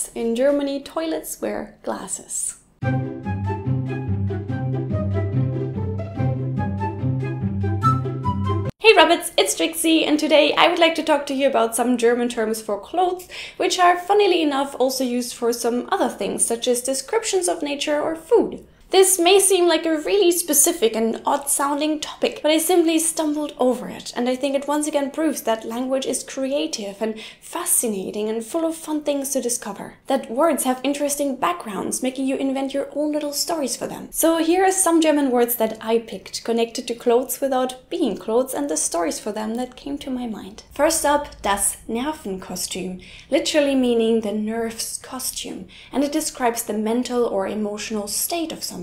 yes, in Germany, toilets wear glasses. Hey Rabbits, it's Trixie, and today I would like to talk to you about some German terms for clothes, which are funnily enough also used for some other things, such as descriptions of nature or food. This may seem like a really specific and odd-sounding topic, but I simply stumbled over it, and I think it once again proves that language is creative and fascinating and full of fun things to discover. That words have interesting backgrounds, making you invent your own little stories for them. So here are some German words that I picked, connected to clothes without being clothes, and the stories for them that came to my mind. First up, das Nervenkostüm, literally meaning the nerves costume, and it describes the mental or emotional state of something.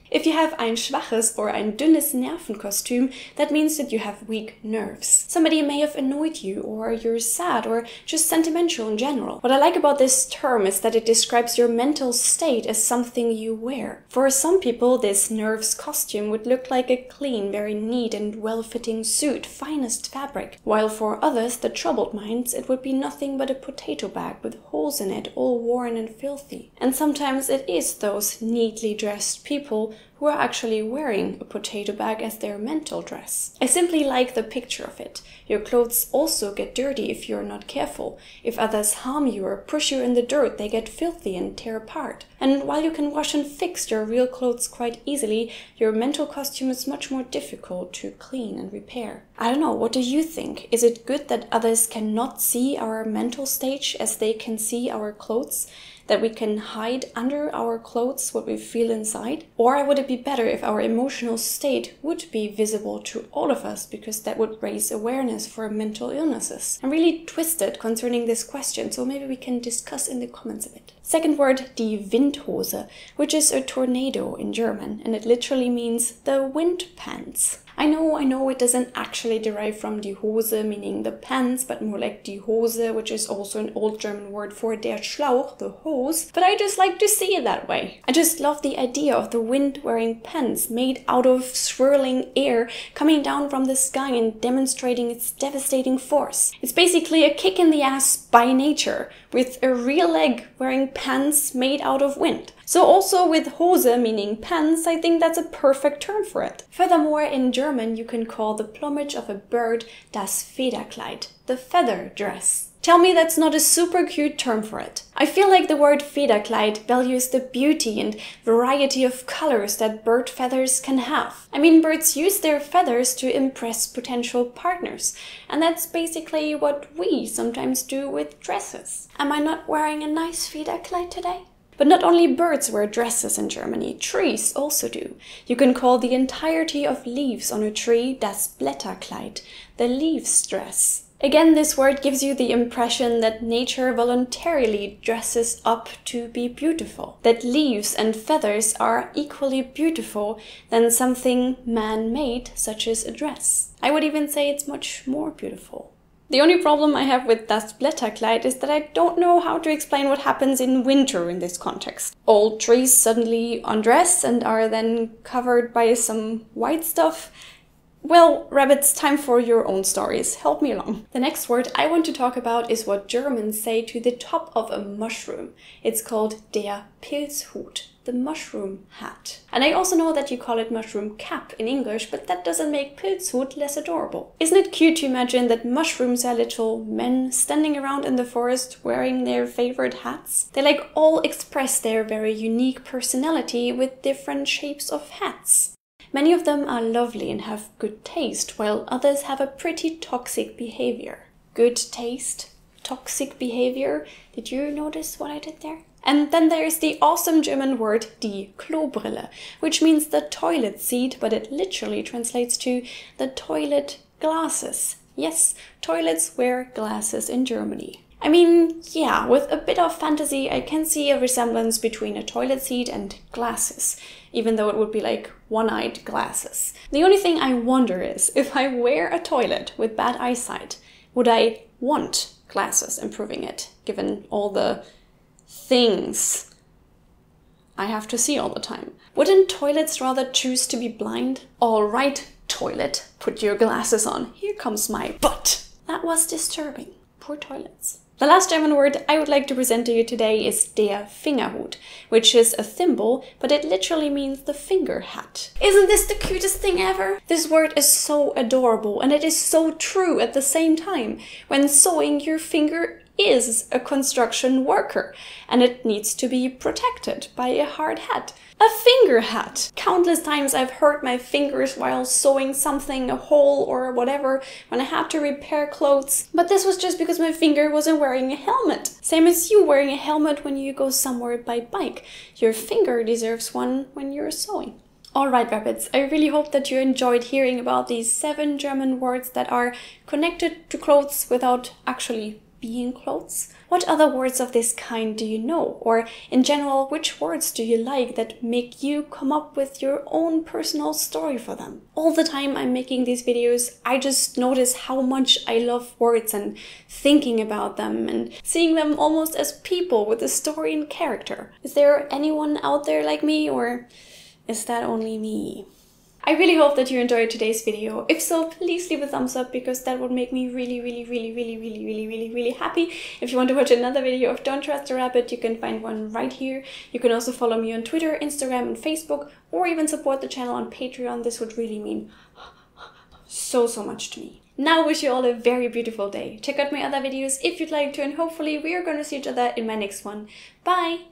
If you have ein schwaches or ein dünnes Nervenkostüm, that means that you have weak nerves. Somebody may have annoyed you, or you're sad, or just sentimental in general. What I like about this term is that it describes your mental state as something you wear. For some people, this nerves costume would look like a clean, very neat and well-fitting suit, finest fabric. While for others, the troubled minds, it would be nothing but a potato bag with holes in it, all worn and filthy. And sometimes it is those neatly dressed people who are actually wearing a potato bag as their mental dress. I simply like the picture of it. Your clothes also get dirty if you're not careful. If others harm you or push you in the dirt, they get filthy and tear apart. And while you can wash and fix your real clothes quite easily, your mental costume is much more difficult to clean and repair. I don't know, what do you think? Is it good that others cannot see our mental stage as they can see our clothes? That we can hide under our clothes what we feel inside? Or would it be better if our emotional state would be visible to all of us, because that would raise awareness for mental illnesses? I'm really twisted concerning this question, so maybe we can discuss in the comments a bit. Second word, die Windhose, which is a tornado in German, and it literally means the wind pants. I know it doesn't actually derive from die Hose, meaning the pants, but more like die Hose, which is also an old German word for der Schlauch, the hose, but I just like to see it that way. I just love the idea of the wind-wearing pants made out of swirling air coming down from the sky and demonstrating its devastating force. It's basically a kick in the ass by nature, with a real leg wearing pants made out of wind. So also with Hose, meaning pants, I think that's a perfect term for it. Furthermore, in German you can call the plumage of a bird das Federkleid, the feather dress. Tell me that's not a super cute term for it. I feel like the word Federkleid values the beauty and variety of colors that bird feathers can have. I mean, birds use their feathers to impress potential partners, and that's basically what we sometimes do with dresses. Am I not wearing a nice Federkleid today? But not only birds wear dresses in Germany, trees also do. You can call the entirety of leaves on a tree das Blätterkleid, the leaves dress. Again, this word gives you the impression that nature voluntarily dresses up to be beautiful. That leaves and feathers are equally beautiful than something man-made, such as a dress. I would even say it's much more beautiful. The only problem I have with das Blätterkleid is that I don't know how to explain what happens in winter in this context. Old trees suddenly undress and are then covered by some white stuff. Well, rabbits, time for your own stories. Help me along. The next word I want to talk about is what Germans say to the top of a mushroom. It's called der Pilzhut, the mushroom hat. And I also know that you call it mushroom cap in English, but that doesn't make Pilzhut less adorable. Isn't it cute to imagine that mushrooms are little men standing around in the forest wearing their favorite hats? They like all express their very unique personality with different shapes of hats. Many of them are lovely and have good taste, while others have a pretty toxic behavior. Good taste, toxic behavior. Did you notice what I did there? And then there's the awesome German word die Klobrille, which means the toilet seat, but it literally translates to the toilet glasses. Yes, toilets wear glasses in Germany. I mean, yeah, with a bit of fantasy, I can see a resemblance between a toilet seat and glasses, even though it would be like one-eyed glasses. The only thing I wonder is, if I wear a toilet with bad eyesight, would I want glasses improving it, given all the things I have to see all the time? Wouldn't toilets rather choose to be blind? All right, toilet, put your glasses on. Here comes my butt. That was disturbing. Poor toilets. The last German word I would like to present to you today is der Fingerhut, which is a thimble, but it literally means the finger hat. Isn't this the cutest thing ever? This word is so adorable, and it is so true at the same time. When sewing, your finger is a construction worker, and it needs to be protected by a hard hat. A finger hat! Countless times I've hurt my fingers while sewing something, a hole or whatever, when I had to repair clothes. But this was just because my finger wasn't wearing a helmet. Same as you wearing a helmet when you go somewhere by bike. Your finger deserves one when you're sewing. Alright, rabbits, I really hope that you enjoyed hearing about these 7 German words that are connected to clothes without actually being clothes. What other words of this kind do you know? Or in general, which words do you like that make you come up with your own personal story for them? All the time I'm making these videos, I just notice how much I love words and thinking about them and seeing them almost as people with a story and character. Is there anyone out there like me, or is that only me? I really hope that you enjoyed today's video. If so, please leave a thumbs up, because that would make me really happy. If you want to watch another video of Don't Trust the Rabbit, you can find one right here. You can also follow me on Twitter, Instagram and Facebook, or even support the channel on Patreon. This would really mean so much to me. Now I wish you all a very beautiful day. Check out my other videos if you'd like to, and hopefully we are going to see each other in my next one. Bye!